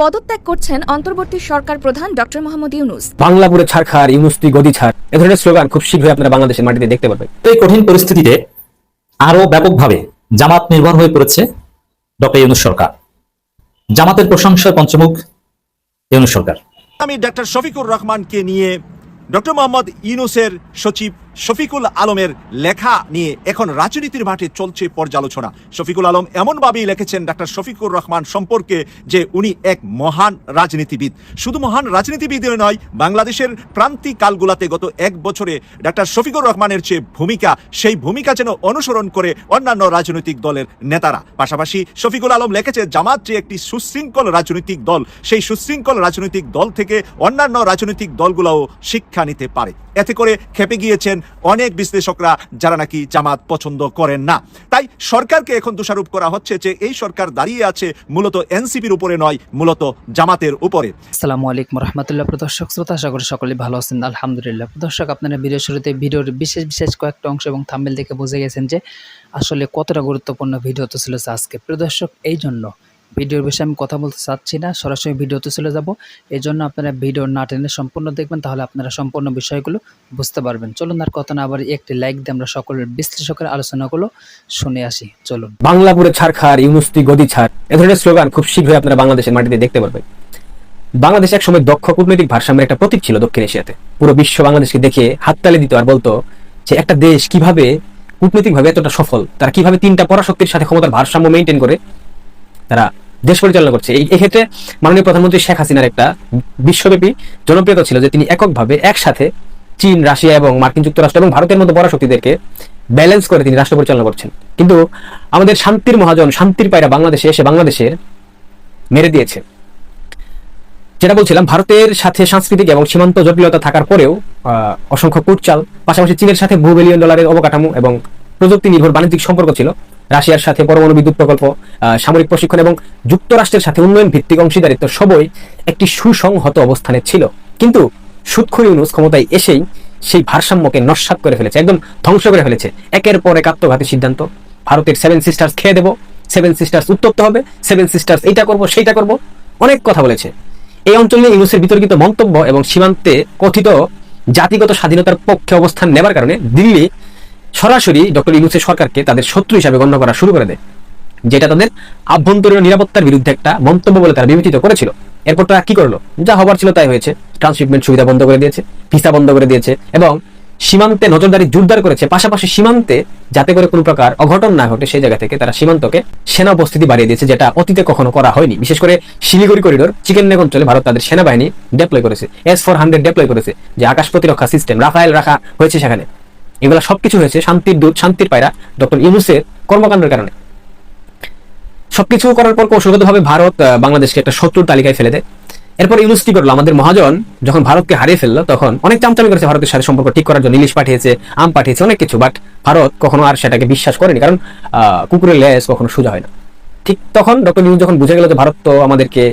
পদত্যাগ করছেন অন্তর্বর্তী সরকার প্রধান ডক্টর মোহাম্মদ ইউনূস। বাংলাপুরে ছাড়খার, ইউনূস তুই গদি ছাড়, এ ধরনের স্লোগান খুব শীঘ্রই আপনারা বাংলাদেশের মাটিতে দেখতে পারবেন। এই কঠিন পরিস্থিতিতে আরো ব্যাপকভাবে জামাত নির্ভর হয়ে পড়েছে ডক্টর ইউনূস সরকার। জামাতের প্রশংসায় পঞ্চমুখ ইউনূস সরকার। আমি ডক্টর শফিকুর রহমানকে নিয়ে ডক্টর মোহাম্মদ ইউনূসের সচিব শফিকুল আলমের লেখা নিয়ে এখন রাজনীতির মাঠে চলছে পর্যালোচনা। শফিকুল আলম এমনভাবেই লিখেছেন ডক্টর শফিকুর রহমান সম্পর্কে যে উনি এক মহান রাজনীতিবিদ। শুধু মহান রাজনীতিবিদ নয়, বাংলাদেশের প্রান্তিক কালগুলাতে গত এক বছরে ডক্টর শফিকুর রহমানের যে ভূমিকা, সেই ভূমিকা যেন অনুসরণ করে অন্যান্য রাজনৈতিক দলের নেতারা। পাশাপাশি শফিকুল আলম লিখেছে জামাত যে একটি সুশৃঙ্খল রাজনৈতিক দল, সেই সুশৃঙ্খল রাজনৈতিক দল থেকে অন্যান্য রাজনৈতিক দলগুলোও শিক্ষা নিতে পারে। এতে করে খেপে গিয়েছেন অনেক বিশ্লেষকরা যারা নাকি জামাত পছন্দ করেন না। তাই সরকারকে এখন দোষারোপ করা হচ্ছে যে এই সরকার দাঁড়িয়ে আছে মূলত এনসিপির উপরে নয়, মূলত জামাতের উপরে। আসসালামু আলাইকুম রহমতুল্লাহ। দর্শক শ্রোতা, আশা করি সকলে ভালো আছেন, আলহামদুলিল্লাহ। দর্শক, আপনারা ভিডিও শুরুতে ভিডিওর বিশেষ কয়েকটা অংশ এবং থাম্বনেল দেখে বুঝে গেছেন যে আসলে কতটা গুরুত্বপূর্ণ ভিডিও তো ছিল আজকে। দর্শক, এই জন্য ভিডিওর বিষয়ে আমি কথা বলতে চাচ্ছি না, সরাসরি ভিডিওতে চলে যাব। এই জন্য আপনারা ভিডিও না টেনে সম্পূর্ণ দেখবেন, তাহলে আপনারা সম্পূর্ণ বিষয়গুলো বুঝতে পারবেন। চলুন আর কথা না আবার একটি লাইক দিয়ে আমরা সকলের বিশ্লেষকের আলোচনাগুলো শুনে আসি। চলুন। বাংলাপুরে ছাড়খার, ইউনূস তুই গদি ছাড়, এ ধরনের স্লোগান খুব শীঘ্রই আপনারা বাংলাদেশের মাটিতে দেখতে পারবেন। বাংলাদেশ এক সময় দক্ষ কূটনৈতিক ভারসাম্যের একটা প্রতীক ছিল দক্ষিণ এশিয়াতে। পুরো বিশ্ব বাংলাদেশকে দেখে হাততালি দিত আর বলতো যে একটা দেশ কিভাবে কূটনৈতিকভাবে এতটা সফল, তারা কিভাবে তিনটা পরাশক্তির সাথে ক্ষমতার ভারসাম্য মেনটেন করে তারা দেশ পরিচালনা করছে। এই ক্ষেত্রে মাননীয় প্রধানমন্ত্রী শেখ হাসিনার একটা বিশ্বব্যাপী জনপ্রিয়তা ছিল যে তিনি এককভাবে একসাথে চীন, রাশিয়া এবং মার্কিন যুক্তরাষ্ট্র এবং ভারতের মতো পরাশক্তিদেরকে ব্যালেন্স করে তিনি রাষ্ট্র পরিচালনা করছেন। কিন্তু আমাদের শান্তির মহাজন, শান্তির পায়রা বাংলাদেশে এসে বাংলাদেশের মেরে দিয়েছে। যেটা বলছিলাম, ভারতের সাথে সাংস্কৃতিক এবং সীমান্ত জটিলতা থাকার পরেও অসংখ্য কূটচাল, পাশাপাশি চীনের সাথে $2 বিলিয়ন অবকাঠামো এবং প্রযুক্তি নির্ভর বাণিজ্যিক সম্পর্ক ছিল, রাশিয়ার সাথে পরমাণু বিদ্যুৎ প্রকল্প, সামরিক প্রশিক্ষণ এবং যুক্তরাষ্ট্রের সাথে উন্নয়ন ভিত্তিক অংশীদারিত্ব সবই একটি সুসংহত অবস্থানে ছিল। কিন্তু সুদখোর ইউনূস ক্ষমতায় এসেই সেই ভারসাম্যকে নস্যাৎ করে ফেলেছে, একদম ধ্বংস করে ফেলেছে। একের পর এক আত্মঘাতী সিদ্ধান্ত। ভারতের 7 সিস্টার্স খেয়ে দেবো, 7 সিস্টার্স উত্তপ্ত হবে, 7 সিস্টার্স এইটা করবো সেইটা করবো, অনেক কথা বলেছে। এই অঞ্চলে ইউনূসের বিতর্কিত মন্তব্য এবং সীমান্তে কথিত জাতিগত স্বাধীনতার পক্ষে অবস্থান নেবার কারণে দিল্লি সরাসরি ডক্টর ইউনূসের সরকারকে তাদের শত্রু হিসাবে গণ্য করা শুরু করে দেয়, যেটা তাদের আভ্যন্তরীণ নিরাপত্তার বিরুদ্ধে একটা মন্তব্য বলে তারা বিবেচিত করেছিল। এরপর তারা কি করলো, যা হবার ছিল তাই হয়েছে। ট্রান্সশিপমেন্ট সুবিধা বন্ধ করে দিয়েছে, ভিসা বন্ধ করে দিয়েছে এবং সীমান্তে নজরদারি জোরদার করেছে। পাশাপাশি সীমান্তে যাতে করে কোনো প্রকার অঘটন না ঘটে সেই জায়গা থেকে তারা সীমান্তকে সেনা উপস্থিতি বাড়িয়ে দিয়েছে, যেটা অতীতে কখনো করা হয়নি। বিশেষ করে শিলিগুড়ি করিডোর, চিকেন নেক অঞ্চলে ভারত তাদের সেনাবাহিনী ডেপ্লয় করেছে, S-400 ডেপ্লয় করেছে, যে আকাশ প্রতিরক্ষা সিস্টেম রাফায়েল রাখা হয়েছে সেখানে। এগুলো সবকিছু হয়েছে শান্তির দূত, শান্তির পায়রা ডক্টর ইউনূসের কর্মকাণ্ডের কারণে। সবকিছু করার পর কৌশলগতভাবে ভারত বাংলাদেশকে একটা শত্রুর তালিকায় ফেলে দেয়। এরপর ইউনূস কি করলো, আমাদের মহাজন যখন ভারতকে হারিয়ে ফেললো তখন অনেক চামচামি করেছে ভারতের সাথে সম্পর্ক ঠিক করার জন্য, ইলিশ পাঠিয়েছে, আম পাঠিয়েছে, অনেক কিছু। বাট ভারত কখনো আর সেটাকে বিশ্বাস করেনি, কারণ কুকুরের লেজ কখনো সোজা হয় না। ঠিক তখন ডক্টর ইউনূস যখন বুঝে গেল যে ভারত তো আমাদেরকে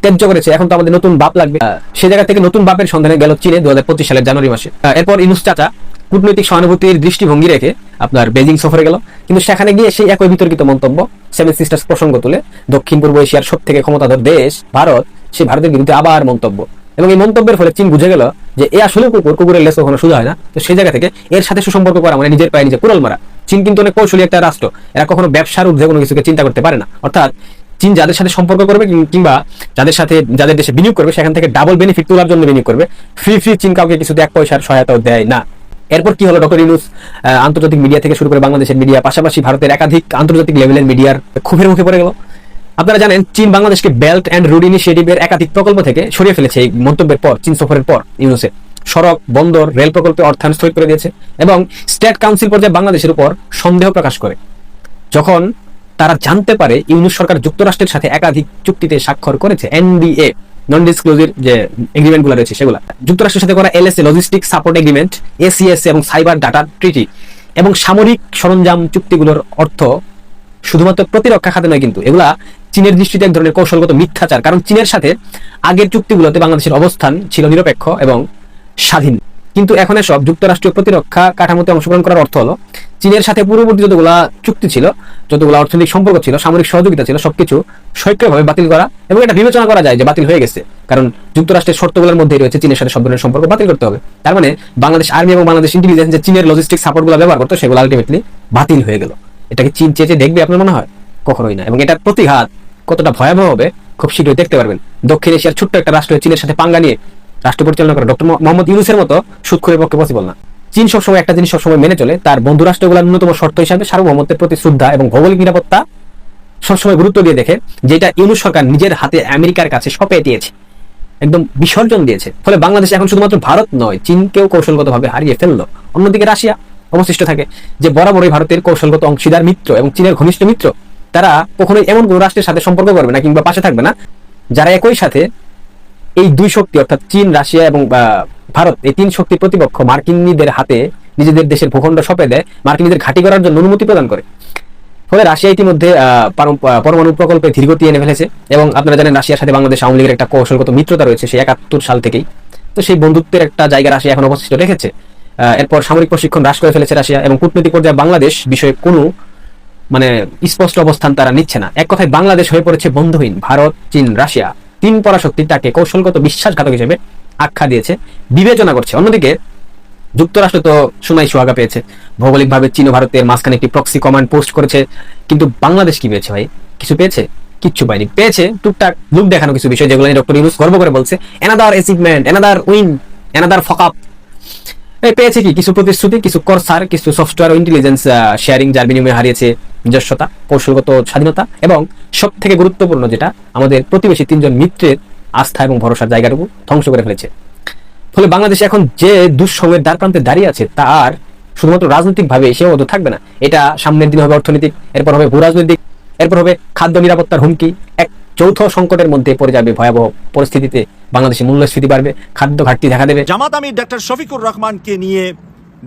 ত্যায্য করেছে, এখন তো আমাদের নতুন বাপ লাগবে, সে জায়গা থেকে নতুন বাপের সন্ধানে গেল চীনে 2025 সালের জানুয়ারি মাসে। এরপর ইউনূস চাচা কূটনৈতিক সহানুভূতির দৃষ্টিভঙ্গি রেখে আপনার বেজিং সফরে গেল, কিন্তু সেখানে গিয়ে সেই একই বিতর্কিত মন্তব্য, 7 সিস্টার্স প্রসঙ্গ তুলে দক্ষিণ পূর্ব এশিয়ার সব থেকে ক্ষমতাধর দেশ ভারত, সেই ভারতের বিরুদ্ধে আবার মন্তব্য। এবং এই মন্তব্যের ফলে চীন বুঝে গেল যে এ আসলে কুকুরের লেজ কখনো সোজা হয় না। তো সেই জায়গা থেকে এর সাথে সুসম্পর্ক করা মানে নিজের পায়ে নিজে কুড়াল মারা। চীন কিন্তু অনেক কৌশলী একটা রাষ্ট্র, এরা কখনো ব্যবসার ঊর্ধ্বে কোনো কিছুকে চিন্তা করতে পারে না। অর্থাৎ চীন যাদের সাথে সম্পর্ক করবে কিংবা যাদের দেশে বিনিয়োগ করবে সেখান থেকে ডাবল বেনিফিট তোলার জন্য বিনিয়োগ করবে। ফ্রি চীন কাউকে কিছুতে 1 পয়সার সহায়তাও দেয় না। এরপর কি হলো, ডক্টর ইউনূস আন্তর্জাতিক মিডিয়া থেকে শুরু করে বাংলাদেশের মিডিয়া, পাশাপাশি ভারতের একাধিক আন্তর্জাতিক লেভেলের মিডিয়ার ক্ষোভের মুখে পড়ে গেল। আপনারা জানেন চীন বাংলাদেশকে বেল্ট অ্যান্ড রোড ইনিশিয়েটিভের একাধিক প্রকল্প থেকে সরিয়ে ফেলেছে এই মন্তব্যের পর। চীন সফরের পর ইউনূসের সড়ক, বন্দর, রেল প্রকল্পে অর্থায়ন স্থগিত করে দিয়েছে এবং স্টেট কাউন্সিল পর্যায়ে বাংলাদেশের উপর সন্দেহ প্রকাশ করে। যখন তারা জানতে পারে ইউনূস সরকার যুক্তরাষ্ট্রের সাথে একাধিক চুক্তিতে স্বাক্ষর করেছে, NDA নন ডিসক্লোজার যে এগ্রিমেন্ট গুলো রয়েছে সেগুলো, যুক্তরাষ্ট্রের সাথে করা LSA logistic support agreement, ACSA এবং সাইবার ডাটা ট্রিটি এবং সামরিক সরঞ্জাম চুক্তিগুলোর অর্থ শুধুমাত্র প্রতিরক্ষা খাতে নয়, কিন্তু এগুলা চীনের দৃষ্টিতে এক ধরনের কৌশলগত মিথ্যাচার। কারণ চীনের সাথে আগের চুক্তিগুলোতে বাংলাদেশের অবস্থান ছিল নিরপেক্ষ এবং স্বাধীন। কিন্তু এখন এসব যুক্তরাষ্ট্রীয় প্রতিরক্ষা কাঠামোতে অংশগ্রহণ করার অর্থ হলো চীনের সাথে পূর্ববর্তী যতগুলা চুক্তি ছিল, যতগুলো অর্থনৈতিক সম্পর্ক ছিল, সামরিক সহযোগিতা ছিল, সবকিছু সক্রিয়ভাবে বাতিল করা, এবং এটা বিবেচনা করা যায় যে বাতিল হয়ে গেছে, কারণ যুক্তরাষ্ট্রের শর্তগুলোর মধ্যেই রয়েছে চীনের সাথে সব ধরনের সম্পর্ক বাতিল করতে হবে। তার মানে বাংলাদেশ আর্মি এবং বাংলাদেশ ইন্টেলিজেন্স যে চীনের লজিস্টিক সাপোর্টগুলো ব্যবহার করতো সেগুলো আলটিমেটলি বাতিল হয়ে গেল। এটাকে চীন চেয়ে দেখবে আপনার মনে হয়? কখনোই না। এবং এটার প্রতিঘাত কতটা ভয়াবহ হবে খুব শীঘ্রই দেখতে পারবেন। দক্ষিণ এশিয়ার ছোট্ট একটা রাষ্ট্র চীনের সাথে পাঙ্গা নিয়ে রাষ্ট্র পরিচালনা করা ডক্টর মোহাম্মদ ইউনূসের মতো সুদখোরের পক্ষে পসিবল না। চীন সবসময় একটা জিনিস সবসময় মেনে চলে, তার বন্ধু রাষ্ট্রগুলোর ন্যূনতম শর্ত হিসাবে সার্বভৌমত্বের প্রতি শ্রদ্ধা এবং ভৌগোলিক নিরাপত্তা সবসময় গুরুত্ব দিয়ে দেখে, যেটা ইউনূস সরকার নিজের হাতে আমেরিকার কাছে সঁপে দিয়েছে, একদম বিসর্জন দিয়েছে। ফলে বাংলাদেশ এখন শুধুমাত্র ভারত নয়, চীনকেও কৌশলগতভাবে হারিয়ে ফেললো। অন্যদিকে রাশিয়া অবশিষ্ট থাকে, যে বরাবরই ভারতের কৌশলগত অংশীদার মিত্র এবং চীনের ঘনিষ্ঠ মিত্র। তারা কখনোই এমন কোন রাষ্ট্রের সাথে সম্পর্ক করবে না কিংবা পাশে থাকবে না যারা একই সাথে এই দুই শক্তি অর্থাৎ চীন, রাশিয়া এবং ভারত, এই তিন শক্তির প্রতিপক্ষ মার্কিনীদের হাতে নিজেদের দেশের ভূখণ্ড সঁপে দেয়, মার্কিনীদের ঘাঁটি করার জন্য অনুমতি প্রদান করে। ফলে রাশিয়া ইতিমধ্যে পরমাণু প্রকল্পে ধীরগতি এনে ফেলেছে। এবং আপনারা জানেন রাশিয়ার সাথে বাংলাদেশ আওয়ামী লীগের একটা কৌশলগত মিত্রতা রয়েছে সেই 71 সাল থেকেই। তো সেই বন্ধুত্বের একটা জায়গা রাশিয়া এখন অবশিষ্ট রেখেছে। এরপর সামরিক প্রশিক্ষণ হ্রাস করে ফেলেছে রাশিয়া, এবং কূটনৈতিক পর্যায়ে বাংলাদেশ বিষয়ে কোনো স্পষ্ট অবস্থান তারা নিচ্ছে না। এক কথায় বাংলাদেশ হয়ে পড়েছে বন্ধুহীন। ভারত, চীন, রাশিয়া তিন পরাশক্তি তাকে কৌশলগত বিশ্বাসঘাতক হিসেবে আখ্যা দিয়েছে, বিবেচনা করছে। অন্যদিকে যুক্তরাষ্ট্র তো সোনাই সোহাগা পেয়েছে, ভৌগোলিকভাবে চীন ও ভারতের মাঝখানে একটি প্রক্সি কমান্ড পোস্ট করেছে। কিন্তু বাংলাদেশ কি পেয়েছে ভাই? কিছু পেয়েছে? কিচ্ছু পায়নি। পেয়েছে টুকটাক লুক দেখানো কিছু বিষয়, যেগুলো ডক্টর ইউনূস গর্ব করে বলছে another achievement, another win, another fuck up. পেয়েছে কি? কিছু প্রতিশ্রুতি, কিছু করসার, কিছু সফটওয়্যার ও ইন্টেলিজেন্স শেয়ারিং, যার বিনিময়ে হারিয়েছে নিজস্বতা, কৌশলগত স্বাধীনতা, এবং সব থেকে গুরুত্বপূর্ণ যেটা, আমাদের প্রতিবেশী তিনজন মিত্রের আস্থা এবং ভরসার জায়গাটুকু ধ্বংস করে ফেলেছে। ফলে বাংলাদেশ এখন যে দুঃসময়ের দ্বার প্রান্তে দাঁড়িয়ে আছে, তার শুধুমাত্র রাজনৈতিক ভাবে সীমাবদ্ধ থাকবে না। এটা সামনের দিন হবে অর্থনৈতিক, এরপর হবে ভূরাজনৈতিক, এরপর হবে খাদ্য নিরাপত্তার হুমকি। এক যৌথ সংকটের মধ্যে পড়ে যাবে ভয়াবহ পরিস্থিতিতে। বাংলাদেশে মূল্যস্ফীতি বাড়বে, খাদ্য ঘাটতি দেখা দেবে। জামাত আমির ডক্টর শফিকুর রহমানকে নিয়ে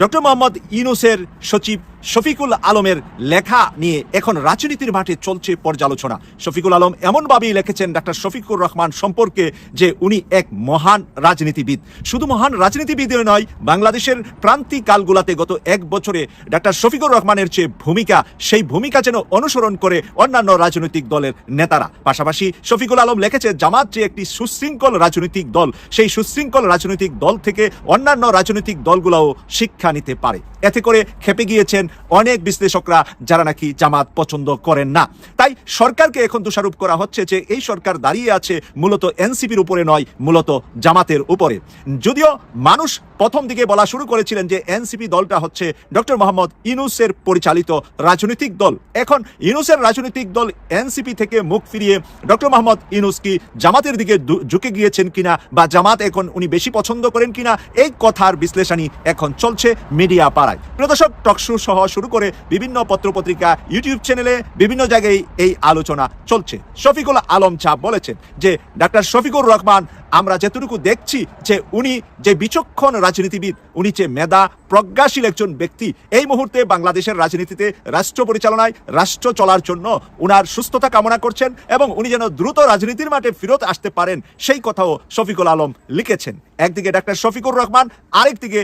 ডক্টর মোহাম্মদ ইউনূসের সচিব শফিকুল আলমের লেখা নিয়ে এখন রাজনীতির মাঠে চলছে পর্যালোচনা। শফিকুল আলম এমনভাবেই লিখেছেন ডক্টর শফিকুর রহমান সম্পর্কে যে উনি এক মহান রাজনীতিবিদ। শুধু মহান রাজনীতিবিদ নয়, বাংলাদেশের প্রান্তিকালগুলাতে গত এক বছরে ডক্টর শফিকুর রহমানের যে ভূমিকা, সেই ভূমিকা যেন অনুসরণ করে অন্যান্য রাজনৈতিক দলের নেতারা। পাশাপাশি শফিকুল আলম লিখেছে জামাত যে একটি সুশৃঙ্খল রাজনৈতিক দল, সেই সুশৃঙ্খল রাজনৈতিক দল থেকে অন্যান্য রাজনৈতিক দলগুলোও শিক্ষা নিতে পারে। এতে করে খেপে গিয়েছেন অনেক বিশ্লেষকরা, যারা নাকি জামাত পছন্দ করেন না। তাই সরকারকে এখন দোষারোপ করা হচ্ছে যে এই সরকার দাঁড়িয়ে আছে মূলত এনসিপির উপরে নয়, মূলত জামাতের উপরে। যদিও মানুষ প্রথম দিকে বলা শুরু করেছিলেন যে এনসিপি দলটা হচ্ছে ডক্টর মোহাম্মদ ইউনূসের পরিচালিত রাজনৈতিক দল। এখন ইউনূসের রাজনৈতিক দল এনসিপি থেকে মুখ ফিরিয়ে ডক্টর মোহাম্মদ ইউনূস কি জামাতের দিকে ঝুঁকে গিয়েছেন কিনা, বা জামাত এখন উনি বেশি পছন্দ করেন কিনা, এই কথার বিশ্লেষণই এখন চলছে মিডিয়া পাড়ায়। প্রদর্শক টকশো সহ শুরু করে বিভিন্ন পত্রপত্রিকা, ইউটিউব চ্যানেলে বিভিন্ন জায়গায় এই আলোচনা চলছে। শফিকুল আলম যা বলেছেন যে ডক্টর শফিকুর রহমান, আমরা যেটুকু দেখছি যে উনি যে বিচক্ষণ রাজনীতিবিদ, উনি যে মেধা প্রজ্ঞাশীল একজন ব্যক্তি, এই মুহূর্তে বাংলাদেশের রাজনীতিতে, রাষ্ট্র পরিচালনায়, রাষ্ট্র চলার জন্য উনার সুস্থতা কামনা করছেন, এবং উনি যেন দ্রুত রাজনীতির মাঠে ফেরত আসতে পারেন, সেই কথাও শফিকুল আলম লিখেছেন। একদিকে ডক্টর শফিকুর রহমান, আরেকদিকে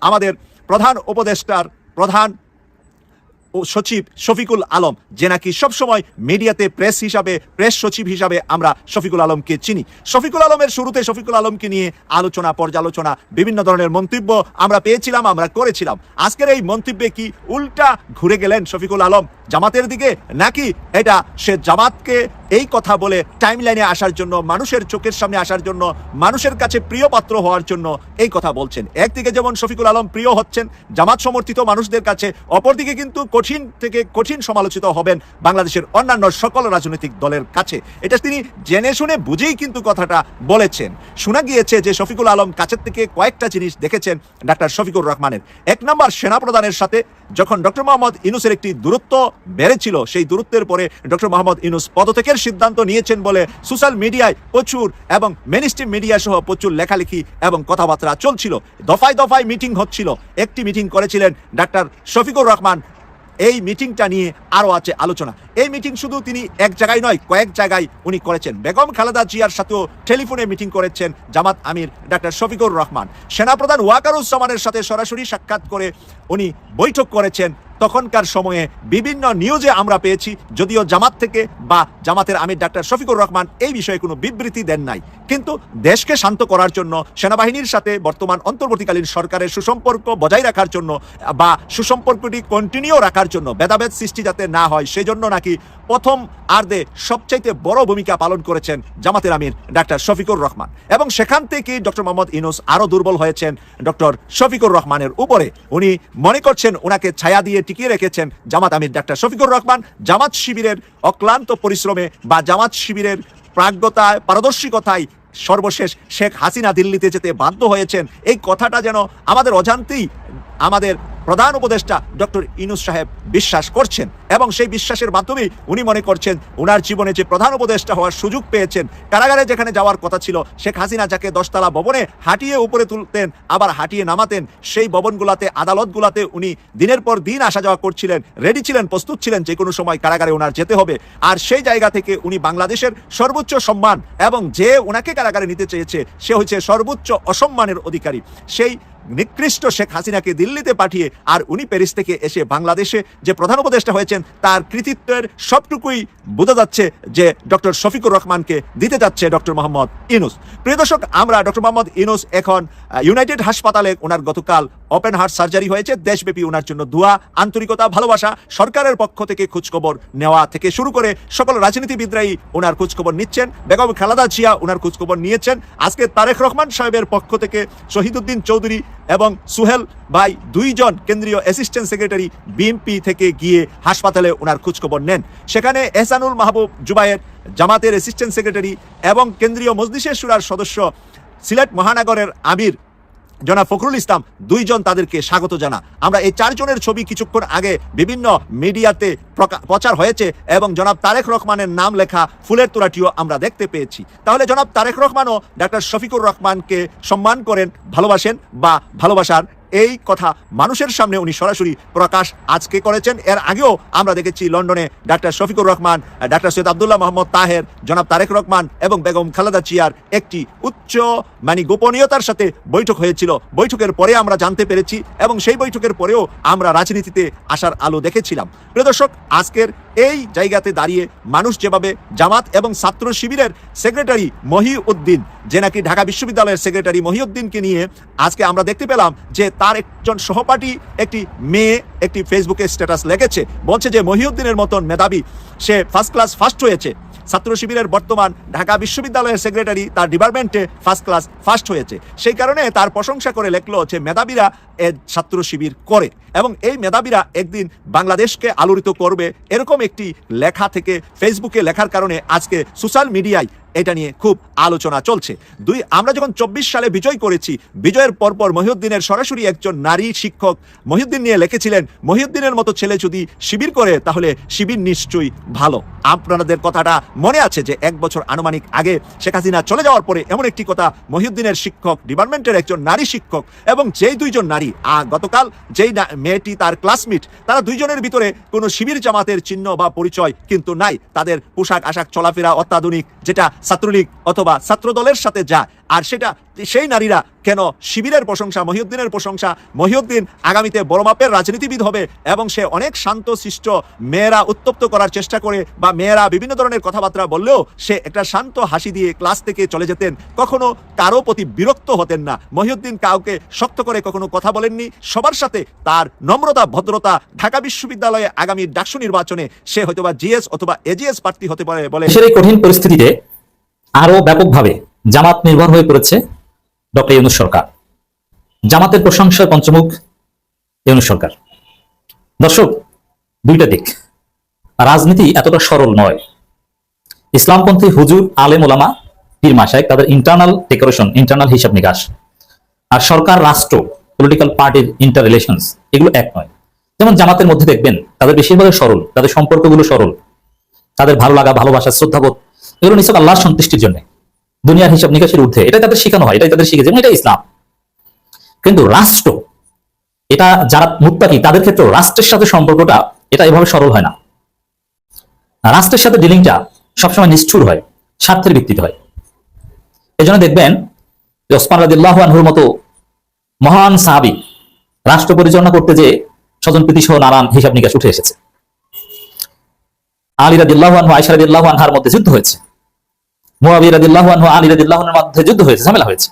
আমাদের প্রধান উপদেষ্টার প্রধান সচিব শফিকুল আলম, যে নাকি সবসময় মিডিয়াতে প্রেস সচিব হিসাবে আমরা শফিকুল আলমকে চিনি। শফিকুল আলমের শুরুতে শফিকুল আলমকে নিয়ে আলোচনা, পর্যালোচনা, বিভিন্ন ধরনের মন্তব্য আমরা পেয়েছিলাম, আমরা করেছিলাম। আজকের এই মন্তব্যে কি উল্টা ঘুরে গেলেন শফিকুল আলম জামাতের দিকে, নাকি এটা সে জামাতকে এই কথা বলে টাইমলাইনে আসার জন্য, মানুষের চোখের সামনে আসার জন্য, মানুষের কাছে প্রিয় পাত্র হওয়ার জন্য এই কথা বলছেন? একদিকে যেমন শফিকুল আলম প্রিয় হচ্ছেন জামাত সমর্থিত মানুষদের কাছে, অপরদিকে কিন্তু কঠিন থেকে কঠিন সমালোচিত হবেন বাংলাদেশের অন্যান্য সকল রাজনৈতিক দলের কাছে। এটা তিনি জেনে শুনে বুঝেই কিন্তু কথাটা বলেছেন। শোনা গিয়েছে যে শফিকুল আলম কাছের থেকে কয়েকটা জিনিস দেখেছেন ডাক্তার শফিকুর রহমানের। এক নম্বর, সেনাপ্রধানের সাথে যখন ডক্টর মোহাম্মদ ইউনূসের একটি দূরত্ব বেড়েছিল, সেই দূরত্বের পরে ডক্টর মোহাম্মদ ইউনূস পদত্যাগের সিদ্ধান্ত নিয়েছেন বলে সোশ্যাল মিডিয়ায় প্রচুর এবং মেইনস্ট্রিম মিডিয়া সহ প্রচুর লেখালেখি এবং কথাবার্তা চলছিল। দফায় দফায় মিটিং হচ্ছিল। একটি মিটিং করেছিলেন ডাক্তার শফিকুর রহমান। এই মিটিংটা নিয়ে আরও আছে আলোচনা। এই মিটিং শুধু তিনি এক জায়গায় নয়, কয়েক জায়গায় উনি করেছেন। বেগম খালেদা জিয়ার সাথেও টেলিফোনে মিটিং করেছেন জামাত আমির ডাক্তার শফিকুর রহমান। সেনাপ্রধান ওয়াকারুজ্জামানের সাথে সরাসরি সাক্ষাৎ করে উনি বৈঠক করেছেন। তখনকার সময়ে বিভিন্ন নিউজে আমরা পেয়েছি, যদিও জামাত থেকে বা জামাতের আমির ডাক্তার শফিকুর রহমান এই বিষয়ে কোনো বিবৃতি দেন নাই, কিন্তু দেশকে শান্ত করার জন্য, সেনাবাহিনীর সাথে বর্তমান অন্তর্বর্তীকালীন সরকারের সুসম্পর্ক বজায় রাখার জন্য বা সুসম্পর্কটি কন্টিনিউ রাখার জন্য, ভেদাভেদ সৃষ্টি যাতে না হয় সেজন্য নাকি প্রথম আর্ধে সবচাইতে বড় ভূমিকা পালন করেছেন জামাতের আমির ডাক্তার শফিকুর রহমান। এবং সেখান থেকে ডক্টর মোহাম্মদ ইউনূস আরও দুর্বল হয়েছেন ডক্টর শফিকুর রহমানের উপরে। উনি মনে করছেন ওনাকে ছায়া দিয়ে টিকিয়ে রেখেছেন জামাত আমির ডাক্তার শফিকুর রহমান। জামাত শিবিরের অক্লান্ত পরিশ্রমে বা জামাত শিবিরের প্রাজ্ঞতায়, পারদর্শিকতায় সর্বশেষ শেখ হাসিনা দিল্লিতে যেতে বাধ্য হয়েছেন, এই কথাটা যেন আমাদের অজান্তেই আমাদের প্রধান উপদেষ্টা ডক্টর ইউনূস সাহেব বিশ্বাস করছেন। এবং সেই বিশ্বাসের মাধ্যমেই উনি মনে করছেন ওনার জীবনে যে প্রধান উপদেষ্টা হওয়ার সুযোগ পেয়েছেন, কারাগারে যেখানে যাওয়ার কথা ছিল, শেখ হাসিনা যাকে 10তলা ভবনে হাঁটিয়ে উপরে তুলতেন আবার হাঁটিয়ে নামাতেন, সেই ভবনগুলাতে, আদালতগুলাতে উনি দিনের পর দিন আসা যাওয়া করছিলেন, রেডি ছিলেন, প্রস্তুত ছিলেন যে কোনো সময় কারাগারে ওনার যেতে হবে। আর সেই জায়গা থেকে উনি বাংলাদেশের সর্বোচ্চ সম্মান, এবং যে ওনাকে কারাগারে নিতে চেয়েছে সে হচ্ছে সর্বোচ্চ অসম্মানের অধিকারী, সেই নিকৃষ্ট শেখ হাসিনাকে দিল্লিতে পাঠিয়ে আর উনি প্যারিস থেকে এসে বাংলাদেশে যে প্রধান উপদেষ্টা হয়েছেন তার কৃতিত্বের সবটুকুই বোঝা যাচ্ছে যে ডক্টর শফিকুর রহমানকে দিতে যাচ্ছে ডক্টর মোহাম্মদ ইউনূস। প্রিয় দর্শক, আমরা ডক্টর মোহাম্মদ ইউনূস এখন ইউনাইটেড হাসপাতালে, ওনার গতকাল ওপেন হার্ট সার্জারি হয়েছে। দেশব্যাপী ওনার জন্য দোয়া, আন্তরিকতা, ভালোবাসা, সরকারের পক্ষ থেকে খোঁজখবর নেওয়া থেকে শুরু করে সকল রাজনীতিবিদরাই ওনার খোঁজখবর নিচ্ছেন। বেগম খালেদা জিয়া ওনার খোঁজখবর নিয়েছেন। আজকে তারেক রহমান সাহেবের পক্ষ থেকে শহীদুদ্দিন চৌধুরী এবং সুহেল ভাই দুইজন কেন্দ্রীয় অ্যাসিস্ট্যান্ট সেক্রেটারি বিএনপি থেকে গিয়ে হাসপাতালে ওনার খোঁজখবর নেন। সেখানে এহসানুল মাহবুব জুবায়ের জামাতের অ্যাসিস্ট্যান্ট সেক্রেটারি এবং কেন্দ্রীয় মজলিসে শুরার সদস্য সিলেট মহানগরের আমির জনাব ফখরুল ইসলাম দুইজন তাদেরকে স্বাগত জানা। আমরা এই চারজনের ছবি কিছুক্ষণ আগে বিভিন্ন মিডিয়াতে প্রচার হয়েছে এবং জনাব তারেক রহমানের নাম লেখা ফুলের তোড়াটিও আমরা দেখতে পেয়েছি। তাহলে জনাব তারেক রহমানও ডাক্তার শফিকুর রহমানকে সম্মান করেন, ভালোবাসেন বা ভালোবাসার এই কথা মানুষের সামনে উনি সরাসরি প্রকাশ আজকে করেছেন। এর আগেও আমরা দেখেছি লন্ডনে ডাক্তার শফিকুর রহমান, ডাক্তার সৈয়দ আব্দুল্লাহ মোহাম্মদ তাহের, জনাব তারেক রহমান এবং বেগম খালেদা জিয়ার একটি উচ্চ গোপনীয়তার সাথে বৈঠক হয়েছিল। বৈঠকের পরে আমরা জানতে পেরেছি এবং সেই বৈঠকের পরেও আমরা রাজনীতিতে আসার আলো দেখেছিলাম। প্রিয় দর্শক, আজকের এই জায়গাতে দাঁড়িয়ে মানুষ যেভাবে জামাত এবং ছাত্র শিবিরের সেক্রেটারি মহিউদ্দিন, যে নাকি ঢাকা বিশ্ববিদ্যালয়ের সেক্রেটারি মহিউদ্দিনকে নিয়ে আজকে আমরা দেখতে পেলাম যে তার একজন সহপাঠী একটি মেয়ে একটি ফেসবুকে স্ট্যাটাস লিখেছে, বলছে যে মহিউদ্দিনের মতন মেধাবী, সে ফার্স্ট ক্লাস ফার্স্ট হয়েছে। ছাত্র শিবিরের বর্তমান ঢাকা বিশ্ববিদ্যালয়ের সেক্রেটারি তার ডিপার্টমেন্টে ফার্স্ট ক্লাস ফার্স্ট হয়েছে। সেই কারণে তার প্রশংসা করে লেখলো যে মেধাবীরা ছাত্র শিবির করে এবং এই মেধাবীরা একদিন বাংলাদেশকে আলোড়িত করবে, এরকম একটি লেখা থেকে ফেসবুকে লেখার কারণে আজকে সোশ্যাল মিডিয়ায় এটা নিয়ে খুব আলোচনা চলছে। আমরা যখন 24 সালে বিজয় করেছি, বিজয়ের পরপর মহিউদ্দিনের সরাসরি একজন নারী শিক্ষক মহিউদ্দিন নিয়ে লিখেছিলেন, মহিউদ্দিনের মতো ছেলে যদি শিবির করে তাহলে শিবির নিশ্চয়ই ভালো। আপনাদের কথাটা মনে আছে যে 1 বছর আনুমানিক আগে শেখ হাসিনা চলে যাওয়ার পরে এমন একটি কথা মহিউদ্দিনের শিক্ষক, ডিপার্টমেন্টের একজন নারী শিক্ষক এবং যেই দুইজন নারী, গতকাল যেই মেয়েটি তার ক্লাসমেট, তারা দুইজনের ভিতরে কোনো শিবির জামাতের চিহ্ন বা পরিচয় কিন্তু নাই। তাদের পোশাক আশাক চলাফেরা অত্যাধুনিক, যেটা ছাত্রলীগ অথবা ছাত্র দলের সাথে যায়। আর সেটা সেই নারীরা কেন শিবিরের প্রশংসা, মহিউদ্দিনের প্রশংসা, মহিউদ্দিন আগামীতে বড় মাপের রাজনীতিবিদ হবে এবং সে অনেক শান্ত শিষ্ট, মেয়েরা উত্তপ্ত করার চেষ্টা করে বা মেয়েরা বিভিন্ন ধরনের কথাবার্তা বললেও সে একটা শান্ত হাসি দিয়ে ক্লাস থেকে চলে যেতেন, কখনো কারো প্রতি বিরক্ত হতেন না। মহিউদ্দিন কাউকে শক্ত করে কখনো কথা বলেননি, সবার সাথে তার নম্রতা, ভদ্রতা। ঢাকা বিশ্ববিদ্যালয়ে আগামী ডাকসু নির্বাচনে সে হয়তোবা জিএস অথবা এজিএস প্রার্থী হতে পারে বলে। এই কঠিন পরিস্থিতিতে আরো ব্যাপকভাবে জামাত নির্ভর হয়ে পড়েছে ডক্টর ইউনূস সরকার। জামাতের প্রশংসায় পঞ্চমুখ ইউনূস সরকার। দর্শক, দুইটা দিক। রাজনীতি এতটা সরল নয়। ইসলামপন্থী হুজুর, আলেম ওলামা, পীর মাশায়েখ, তাদের ইন্টারনাল ডেকোরেশন, ইন্টারনাল হিসাব নিকাশ, আর সরকার, রাষ্ট্র, পলিটিক্যাল পার্টির ইন্টার রিলেশনস, এগুলো এক নয়। যেমন জামাতের মধ্যে দেখবেন তাদের বেশিরভাগই সরল, তাদের সম্পর্কগুলো সরল, তাদের ভালো লাগা, ভালোবাসা, শ্রদ্ধাবোধ এগুলো নিশ্চয় আল্লাহর সন্তুষ্টির জন্য, দুনিয়ার হিসাব নিকাশের ঊর্ধ্বে। এটাই তাদের শেখানো হয়, এটাই তাদের শিখেছে এবং এটা ইসলাম। কিন্তু রাষ্ট্র, এটা যারা মুত্তাকি তাদের ক্ষেত্রে রাষ্ট্রের সাথে সম্পর্কটা এটা এভাবে সরল হয় না। রাষ্ট্রের সাথে ডিলিংটা সবসময় নিষ্ঠুর হয়, স্বার্থের ভিত্তিতে হয়। এই জন্য দেখবেন যে ওসমান রাদিয়াল্লাহু আনহুর মতো মহান সাহাবী রাষ্ট্র পরিচালনা করতে যে স্বজনপ্রীতি সহ নানান হিসাব নিকাশ উঠে এসেছে। আলী রাদিয়াল্লাহু আনহু আয়েশা রাদিয়াল্লাহু আনহার মধ্যে যুদ্ধ হয়েছে, মুআবিয়া রাদিয়াল্লাহু আনহু আলী রাদিয়াল্লাহু আনহুর মধ্যে যুদ্ধ হয়েছে, ঝামেলা হয়েছে।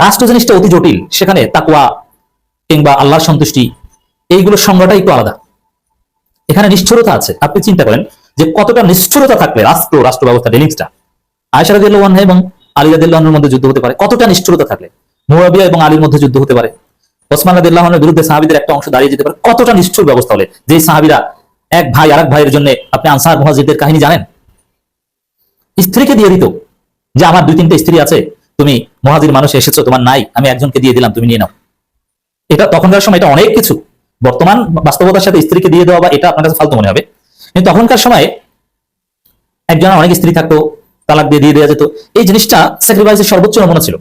রাষ্ট্র জিনিসটা অতি জটিল, সেখানে তাকওয়া কিংবা আল্লাহর সন্তুষ্টি এইগুলোর সংজ্ঞাটা একটু আলাদা। এখানে নিষ্ঠুরতা আছে। আপনি চিন্তা করেন যে কতটা নিষ্ঠুরতা থাকলে রাষ্ট্র ব্যবস্থা ডিলিংসটা আয়েশা রাদিয়াল্লাহু আনহা এবং আলী রাদিয়াল্লাহু আনহুর মধ্যে যুদ্ধ হতে পারে, কতটা নিষ্ঠুরতা থাকলে মুআবিয়া এবং আলীর মধ্যে যুদ্ধ হতে পারে, ওসমান রাদিয়াল্লাহু আনহুর বিরুদ্ধে সাহাবীদের একটা অংশ দাঁড়িয়ে যেতে পারে, কতটা নিষ্ঠুর ব্যবস্থা হলে। যে সাহাবীরা এক ভাই আরেক ভাইয়ের জন্য, আপনি আনসার মুহাজিরদের কাহিনী জানেন, স্ত্রীকে দিয়ে দিত যে আমার 2-3টে স্ত্রী আছে, তুমি মুহাজির মানুষ এসেছো, তোমার নাই, আমি একজনকে দিয়ে দিলাম, তুমি নিয়ে নাও। এটা তখনকার সময় এটা অনেক কিছু, বর্তমান বাস্তবতার সাথে স্ত্রীকে দিয়ে দেওয়া বা এটা আপনার কাছে ফালতু মনে হবে, কিন্তু তখনকার সময়ে একজন অনেক স্ত্রী থাকতো, তালাক দিয়ে দেওয়া যেত। এই জিনিসটা স্যাক্রিফাইসের সর্বোচ্চ নমুনা ছিল।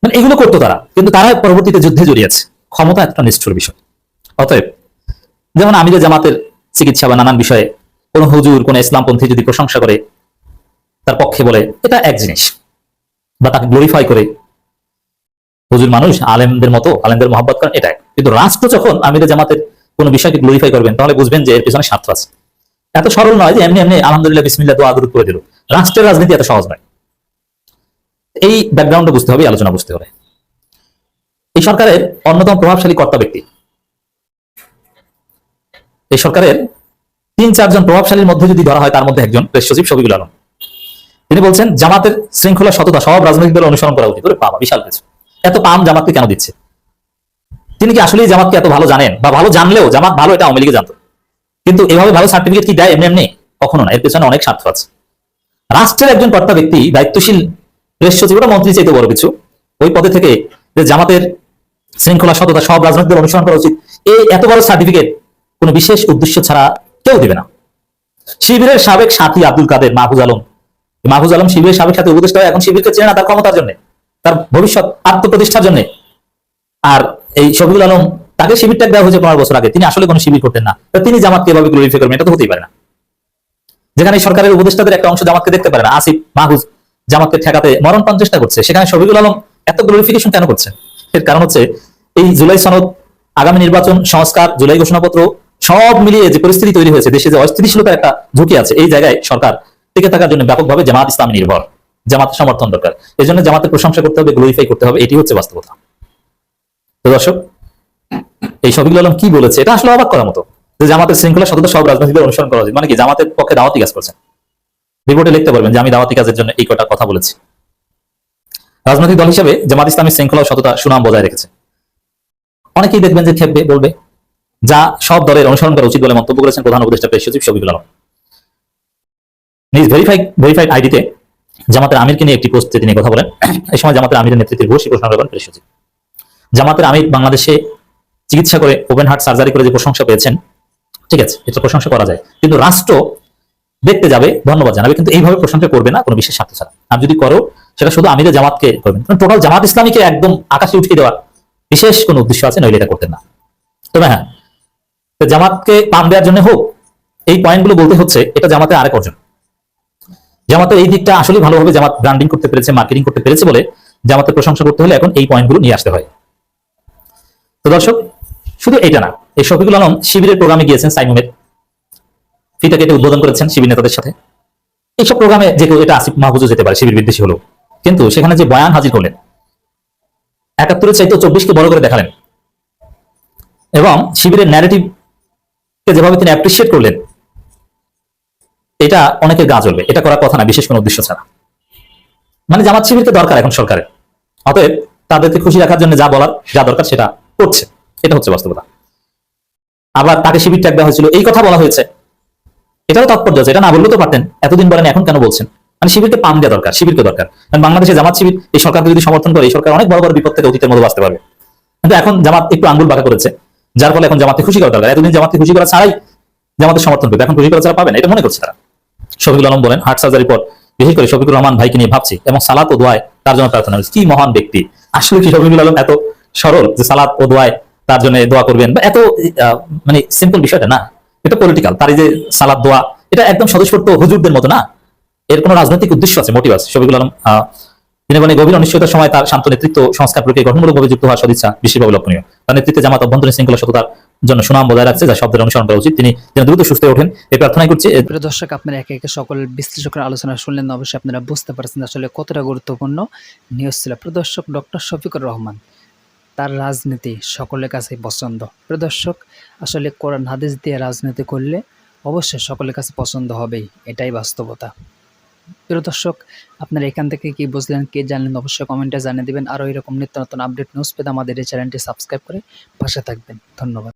মানে এগুলো করতো তারা, কিন্তু তারা পরবর্তীতে যুদ্ধে জড়িয়েছে। ক্ষমতা একটা নিষ্ঠুর বিষয়। অতএব যেমন আমিরে জামাতের চিকিৎসা বা নানান বিষয়ে কোন হুজুর কোন ইসলামপন্থী যদি প্রশংসা করে, তার পক্ষে বলে, এটা এক জিনিস, বা তাকে গ্লোরিফাই করে, হুজুর মানুষ আলেমদের মতো, আলেমদের মহব্বত করেন, এটাই। কিন্তু রাষ্ট্র যখন আমিরে জামাতের কোন বিষয়কে গ্লোরিফাই করবেন, তাহলে বুঝবেন যে এর পেছনে স্বার্থ আছে। এত সরল নয় যে এমনি এমনি আলহামদুলিল্লাহ বিসমিল্লাহ দোয়া দরুদ করে দিল। রাষ্ট্রের রাজনীতি এত সহজ নয়। এই ব্যাকগ্রাউন্ডটা বুঝতে হবে, আলোচনা বুঝতে হবে। এই সরকারের অন্যতম প্রভাবশালী কর্তা ব্যক্তি, এই সরকারের 3-4 জন প্রভাবশালীর মধ্যে যদি ধরা হয়, তার মধ্যে একজন প্রেস সচিব শফিকুল আলম। তিনি বলছেন জামাতের শৃঙ্খলা সততা সব রাজনৈতিক দল অনুসরণ করা উচিত। বাবা, বিশাল কিছু। এত পাম জামাতকে কেন দিচ্ছে? তিনি কি আসলেই জামাতকে এত ভালো জানেন? বা ভালো জানলেও জামাত ভালো এটা আওয়ামী লীগে জানতো, কিন্তু এভাবে ভালো সার্টিফিকেট কি দেয় এমনি এমনি? কখনো না, এর পেছনে অনেক স্বার্থ আছে। রাষ্ট্রের একজন কর্তা ব্যক্তি, দায়িত্বশীল প্রেস সচিব, ওটা মন্ত্রী চাইতে বড় কিছু, ওই পদে থেকে যে জামাতের শৃঙ্খলা সততা সব রাজনৈতিক দল অনুসরণ করা উচিত, এই এত বড় সার্টিফিকেট কোন বিশেষ উদ্দেশ্য ছাড়া কেউ দিবে না। শিবিরের সাবেক সাথী আব্দুল কাদের মাহফুজ আলম শিবিরের সাবেক সাথী উপদেষ্টা, এখন শিবিরকে চেনে না তার ক্ষমতার জন্য, তার ভবিষ্যৎ আত্মপ্রতিষ্ঠার জন্য। আর এই শফিকুল আলম, তাকে শিবির ট্যাগ দেওয়া হয়েছে 15 বছর আগে, তিনি আসলে কোনো শিবির করতেন না, তিনি জামাতকে এভাবে গ্লোরিফাই করবেন, এটা তো হতেই পারে না। যেখানে সরকারের উপদেষ্টাদের একটা অংশ জামাতকে দেখতে পারে না, আসিফ মাহফুজ জামাতকে ঠেকাতে মরণপণ চেষ্টা করছে, সেখানে শফিকুল আলম এত গ্লোরিফিকেশন কেন করছে? এর কারণ হচ্ছে এই জুলাই সনদ, আগামী নির্বাচন, সংস্কার, জুলাই ঘোষণাপত্র সব মিলিয়ে যে পরিস্থিতি তৈরি হয়েছে, দেশে যে অস্থিতিশীলতার একটা ঝুঁকি আছে, এই জায়গায় সরকার টিকে থাকার জন্য ব্যাপকভাবে জামাত ইসলামী নির্ভর, জামাতের সমর্থন দরকার। এই জন্য জামাতের প্রশংসা করতে হবে, গ্লোরিফাই করতে হবে, এটি হচ্ছে বাস্তবতা। তো দর্শক, এই শফিকুল আলম কি বলেছে, এটা আসলে অবাক করার মতো, যে জামাতের শৃঙ্খলা সততা সব রাজনৈতিক দল অনুসরণ করা উচিত। মানে কি, জামাতের পক্ষে দাওয়াতি কাজ করছেন? রিপোর্টে লিখতে পারবেন যে আমি দাওয়াতি কাজের জন্য এই কটা কথা বলেছি। রাজনৈতিক দল হিসেবে জামাত ইসলামের শৃঙ্খলা ও সততা সুনাম বজায় রেখেছে। অনেকেই দেখবেন যে খেপবে, বলবে যা সব দলের অনুসরণ করা উচিত বলে মন্তব্য করেছেন প্রধান উপদেষ্টা প্রেস সচিব শফিকুল আলম। নিজ ভেরিফাইড আইডিতে জামাতের আমিরকে নিয়ে একটি পোস্টে তিনি কথা বলেন। এই সময় জামাতের আমিরের নেতৃত্বে ঘোষী ঘোষণা করেন প্রেস সচিব। জামাতের আমির বাংলাদেশে চিকিৎসা করে, ওপেন হার্ট সার্জারি করে যে প্রশংসা পেয়েছেন, ঠিক আছে, এটা প্রশংসা করা যায়, কিন্তু রাষ্ট্র দেখতে যাবে, ধন্যবাদ জানাবে, কিন্তু এইভাবে প্রশংসা করবে না কোনো বিশেষ স্বার্থ ছাড়া। আর যদি করো, সেটা শুধু আমিরে জামাতকে করবেন, টোটাল জামাত ইসলামীকে একদম আকাশে উঠিয়ে দেওয়া বিশেষ কোনো উদ্দেশ্য আছে, নইলে এটা করতেন না। তবে হ্যাঁ, জামাতকে পাম দেওয়ার জন্য হোক, এই পয়েন্টগুলো বলতে হচ্ছে, এটা জামাতের আরেক অর্জন। জামাতের এই দিকটা আসলে ভালোভাবে জামাত ব্র্যান্ডিং করতে পেরেছে, মার্কেটিং করতে পেরেছে বলে জামাতের প্রশংসা করতে হলে এখন এই পয়েন্টগুলো নিয়ে আসতে হয়। তো দর্শক, শুধু এটা না, এই শফিকুল আলম শিবিরের প্রোগ্রামে গিয়েছেন, সাইমুমের ফিতা কেটে উদ্বোধন করেছেন শিবির নেতাদের সাথে। এইসব প্রোগ্রামে যে কেউ, এটা আসিফ মাহফুজও যেতে পারে, শিবির বিদ্বেষী হলো, কিন্তু সেখানে যে বয়ান হাজির করলেন, ৭১-এর চাইতে ২৪কে বড় করে দেখালেন, এবং শিবিরের ন্যারেটিভকে যেভাবে তিনি অ্যাপ্রিসিয়েট করলেন, এটা অনেকের গা জ্বলবে। এটা করার কথা না বিশেষ কোনো উদ্দেশ্য ছাড়া। মানে জামাত শিবিরকে দরকার এখন সরকারের, অতএব তাদেরকে খুশি রাখার জন্য যা বলার, যা দরকার সেটা করছে, এটা হচ্ছে বাস্তবতা। আবার তাকে শিবির ট্যাগ দেওয়া হয়েছিল, এই কথা বলা হয়েছে, এটাও তাৎপর্য আছে। এটা না বললেও তো পারতেন, এতদিন বলেন, এখন কেন বলছেন? মানে শিবিরকে পাম দেওয়া দরকার, শিবিরকে দরকার। কারণ বাংলাদেশে জামাত শিবির এই সরকারকে যদি সমর্থন করে, এই সরকার অনেক বড় বড় বিপদ থেকে অতীতের মতো বাঁচতে পারবে। কিন্তু এখন জামাত একটু আঙ্গুল বাঁকা করেছে, যার ফলে এখন জামাতকে খুশি করা দরকার। এতদিন জামাতকে খুশি করা ছাড়াই জামাতের সমর্থন পেত, এখন খুশি করা ছাড়া পাবে না, এটা মনে করছে তারা। শফিকুল আলম বলেন, হার্ট সার্জারি পর বিশেষ করে শফিকুর রহমান ভাইকে নিয়ে ভাবছি, এবং সালাত ও দোয়ায় তার জন্য প্রার্থনা করছি। কি মহান ব্যক্তি! আসলে কি শফিকুল আলম এত সরল যে সালাত ও দোয়ায় তার জন্য দোয়া করবেন, বা এত মানে সিম্পল বিষয়টা না। এটা পলিটিক্যাল, তার এই যে সালাদ দোয়া, এটা একদম স্বতঃস্ফূর্ত হুজুরদের মতো না, এর কোনো রাজনৈতিক উদ্দেশ্য আছে, মোটিভ আছে। শফিকুল আলম জনগণের গভীর অনিশ্চয়তার সময় তার শান্ত নেতৃত্ব সংস্কার প্রক্রিয়ায় গঠনমূলকভাবে যুক্ত হওয়ার সদিচ্ছা বিশেষভাবে লক্ষণীয়। তার নেতৃত্বে জামাত অভ্যন্তরীণ শৃঙ্খলা সততার জন্য সুনাম বজায় রাখছে, যা শব্দের অনুসরণ করা উচিত। তিনি যেন দ্রুত সুস্থ হয়ে ওঠেন এই প্রার্থনাই করছি। প্রিয় দর্শক, আপনারা একে একে সকল বিশ্লেষকের আলোচনা শুনলেন, অবশ্যই আপনারা বুঝতে পারছেন আসলে কতটা গুরুত্বপূর্ণ নিউজ ছিল। প্রিয় দর্শক, ডক্টর শফিকুর রহমান, তার রাজনীতি সকলের কাছেই পছন্দ। প্রিয় দর্শক, আসলে কোরআন হাদিস দিয়ে রাজনীতি করলে অবশ্যই সকলের কাছে পছন্দ হবেই, এটাই বাস্তবতা। প্রিয় দর্শক, আপনারা এখান থেকে কি বুঝলেন, কে জানলেন, অবশ্যই কমেন্টে জানিয়ে দিবেন। আরও এরকম নিত্য নতুন আপডেট নিউজ পেতে আমাদের এই চ্যানেলটি সাবস্ক্রাইব করে পাশে থাকবেন। ধন্যবাদ।